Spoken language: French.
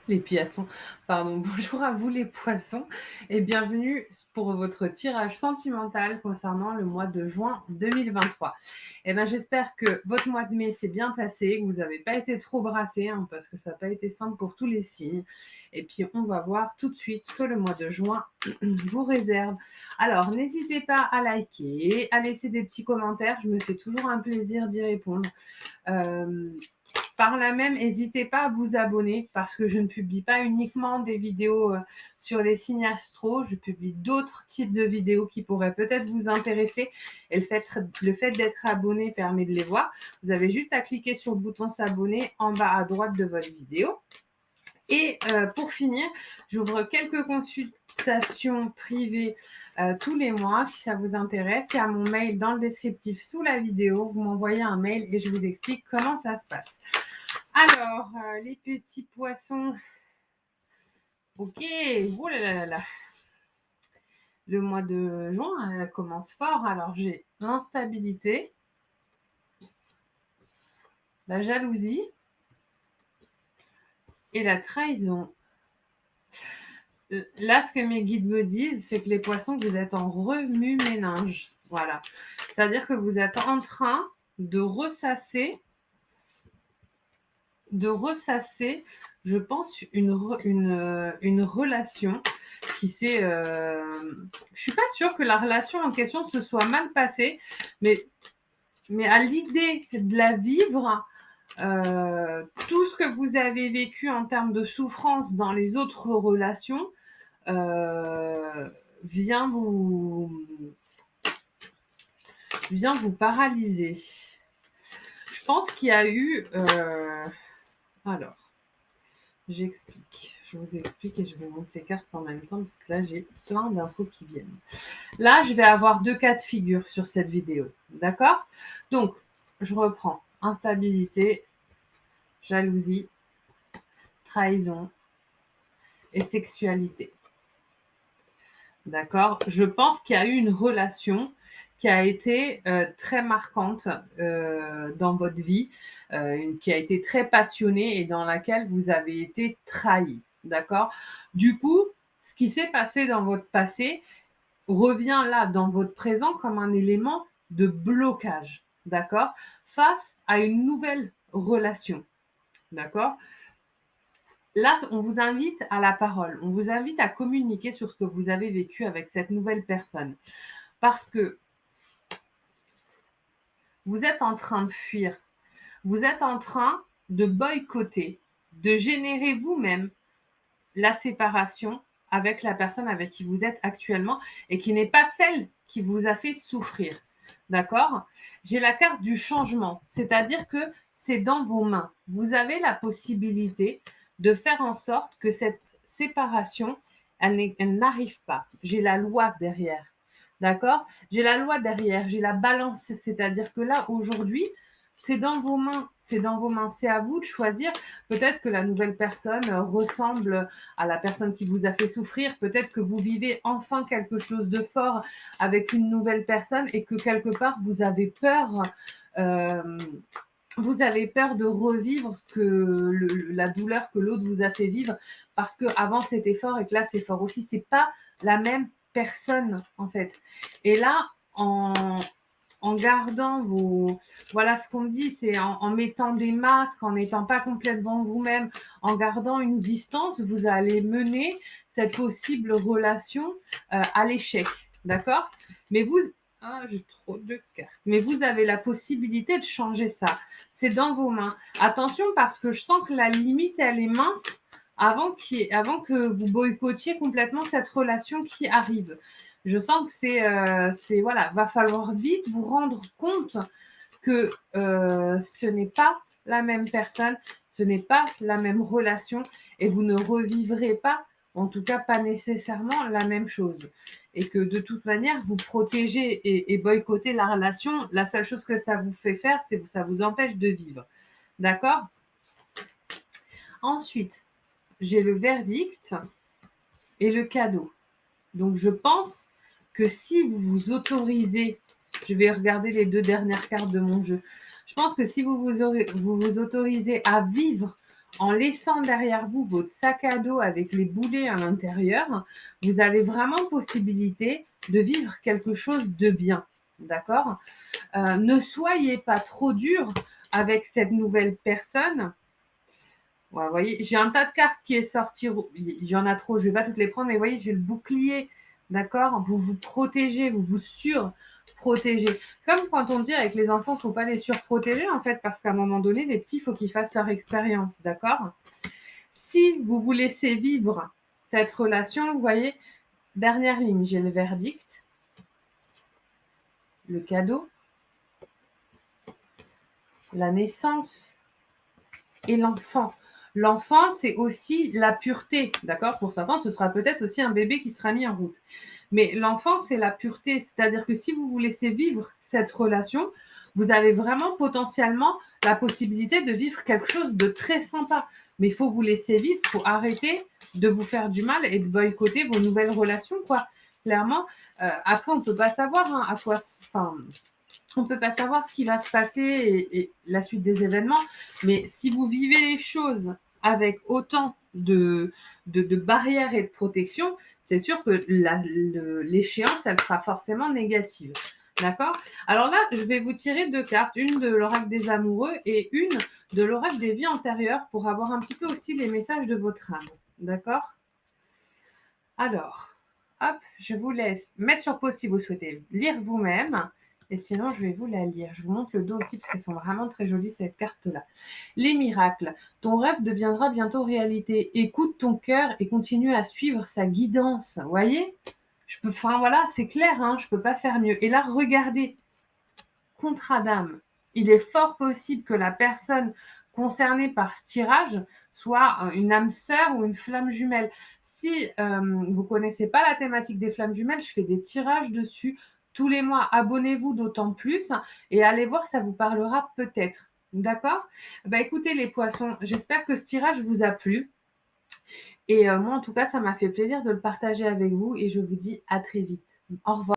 les poissons, pardon, bonjour à vous les poissons et bienvenue pour votre tirage sentimental concernant le mois de juin 2023. Eh ben, j'espère que votre mois de mai s'est bien passé, que vous n'avez pas été trop brassés, hein, parce que ça n'a pas été simple pour tous les signes. Et puis, on va voir tout de suite ce que le mois de juin vous réserve. Alors, n'hésitez pas à liker, à laisser des petits commentaires. Je me fais toujours un plaisir d'y répondre. Par là même, n'hésitez pas à vous abonner parce que je ne publie pas uniquement des vidéos sur les signes astro, je publie d'autres types de vidéos qui pourraient peut-être vous intéresser et le fait d'être abonné permet de les voir. Vous avez juste à cliquer sur le bouton s'abonner en bas à droite de votre vidéo. Et pour finir, j'ouvre quelques consultations privées tous les mois. Si ça vous intéresse, il y a mon mail dans le descriptif sous la vidéo. Vous m'envoyez un mail et je vous explique comment ça se passe. Alors, les petits poissons. Ok, oh là là là là. Le mois de juin commence fort. Alors, j'ai l'instabilité, la jalousie et la trahison. Là, ce que mes guides me disent, c'est que les poissons, vous êtes en remue-ménage. Voilà. C'est-à-dire que vous êtes en train de ressasser, je pense, une relation qui s'est... Je suis pas sûre que la relation en question se soit mal passée, mais à l'idée de la vivre, tout ce que vous avez vécu en termes de souffrance dans les autres relations vient vous paralyser. Je pense qu'il y a eu... alors, j'explique. Je vous explique et je vous montre les cartes en même temps parce que là, j'ai plein d'infos qui viennent. Là, je vais avoir 2 cas de figure sur cette vidéo. D'accord ? Donc, je reprends. Instabilité, jalousie, trahison et sexualité. D'accord ? Je pense qu'il y a eu une relation qui a été très marquante dans votre vie, qui a été très passionnée et dans laquelle vous avez été trahi. D'accord ? Du coup, ce qui s'est passé dans votre passé revient là dans votre présent comme un élément de blocage. D'accord ? Face à une nouvelle relation. D'accord ? Là, on vous invite à la parole, on vous invite à communiquer sur ce que vous avez vécu avec cette nouvelle personne. Parce que vous êtes en train de fuir, vous êtes en train de boycotter, de générer vous-même la séparation avec la personne avec qui vous êtes actuellement et qui n'est pas celle qui vous a fait souffrir. D'accord ? J'ai la carte du changement, c'est-à-dire que c'est dans vos mains. Vous avez la possibilité de faire en sorte que cette séparation, elle n'arrive pas. J'ai la loi derrière. D'accord ? J'ai la loi derrière, j'ai la balance, c'est-à-dire que là, aujourd'hui, c'est dans vos mains, c'est dans vos mains, c'est à vous de choisir. Peut-être que la nouvelle personne ressemble à la personne qui vous a fait souffrir, peut-être que vous vivez enfin quelque chose de fort avec une nouvelle personne et que quelque part vous avez peur de revivre la douleur que l'autre vous a fait vivre parce que avant c'était fort et que là c'est fort aussi. C'est pas la même personne en fait. Et là, en gardant voilà ce qu'on me dit, c'est en mettant des masques, en n'étant pas complètement vous-même, en gardant une distance, vous allez mener cette possible relation à l'échec. D'accord ? Mais j'ai trop de cartes. Mais vous avez la possibilité de changer ça. C'est dans vos mains. Attention parce que je sens que la limite, elle est mince avant que vous boycottiez complètement cette relation qui arrive. Je sens que voilà, va falloir vite vous rendre compte que ce n'est pas la même personne, ce n'est pas la même relation et vous ne revivrez pas, en tout cas pas nécessairement la même chose. Et que de toute manière, vous protégez et boycottez la relation. La seule chose que ça vous fait faire, c'est que ça vous empêche de vivre. D'accord ? Ensuite, j'ai le verdict et le cadeau. Donc, je pense que si vous vous autorisez, je vais regarder les 2 dernières cartes de mon jeu. Je pense que si vous vous autorisez à vivre en laissant derrière vous votre sac à dos avec les boulets à l'intérieur, vous avez vraiment possibilité de vivre quelque chose de bien. D'accord? Ne soyez pas trop dur avec cette nouvelle personne. Ouais, vous voyez, j'ai un tas de cartes qui est sorti. Il y en a trop, je vais pas toutes les prendre, mais vous voyez, j'ai le bouclier. D'accord? Vous vous protégez, vous vous surprotégez. Comme quand on dit avec les enfants, il ne faut pas les surprotéger, en fait, parce qu'à un moment donné, les petits, il faut qu'ils fassent leur expérience. D'accord? Si vous vous laissez vivre cette relation, vous voyez, dernière ligne, j'ai le verdict, le cadeau, la naissance et l'enfant. L'enfant, c'est aussi la pureté, d'accord? Pour certains, ce sera peut-être aussi un bébé qui sera mis en route. Mais l'enfant, c'est la pureté, c'est-à-dire que si vous vous laissez vivre cette relation, vous avez vraiment potentiellement la possibilité de vivre quelque chose de très sympa. Mais il faut vous laisser vivre, il faut arrêter de vous faire du mal et de boycotter vos nouvelles relations, quoi. Clairement, après, on ne peut pas savoir à quoi... Enfin, on ne peut pas savoir ce qui va se passer et la suite des événements, mais si vous vivez les choses avec autant de barrières et de protection, c'est sûr que l'échéance, elle sera forcément négative. D'accord? Alors là, je vais vous tirer 2 cartes, une de l'oracle des amoureux et une de l'oracle des vies antérieures pour avoir un petit peu aussi les messages de votre âme. D'accord? Alors, hop, je vous laisse mettre sur pause si vous souhaitez lire vous-même. Et sinon, je vais vous la lire. Je vous montre le dos aussi parce qu'elles sont vraiment très jolies, cette carte-là. Les miracles. Ton rêve deviendra bientôt réalité. Écoute ton cœur et continue à suivre sa guidance. Vous voyez? Enfin voilà, c'est clair, hein, je ne peux pas faire mieux. Et là, regardez, contrat d'âme. Il est fort possible que la personne concernée par ce tirage soit une âme sœur ou une flamme jumelle. Si vous ne connaissez pas la thématique des flammes jumelles, je fais des tirages dessus tous les mois. Abonnez-vous d'autant plus et allez voir, ça vous parlera peut-être. D'accord? Bah, écoutez les poissons, j'espère que ce tirage vous a plu. Et moi, en tout cas, ça m'a fait plaisir de le partager avec vous et je vous dis à très vite. Au revoir.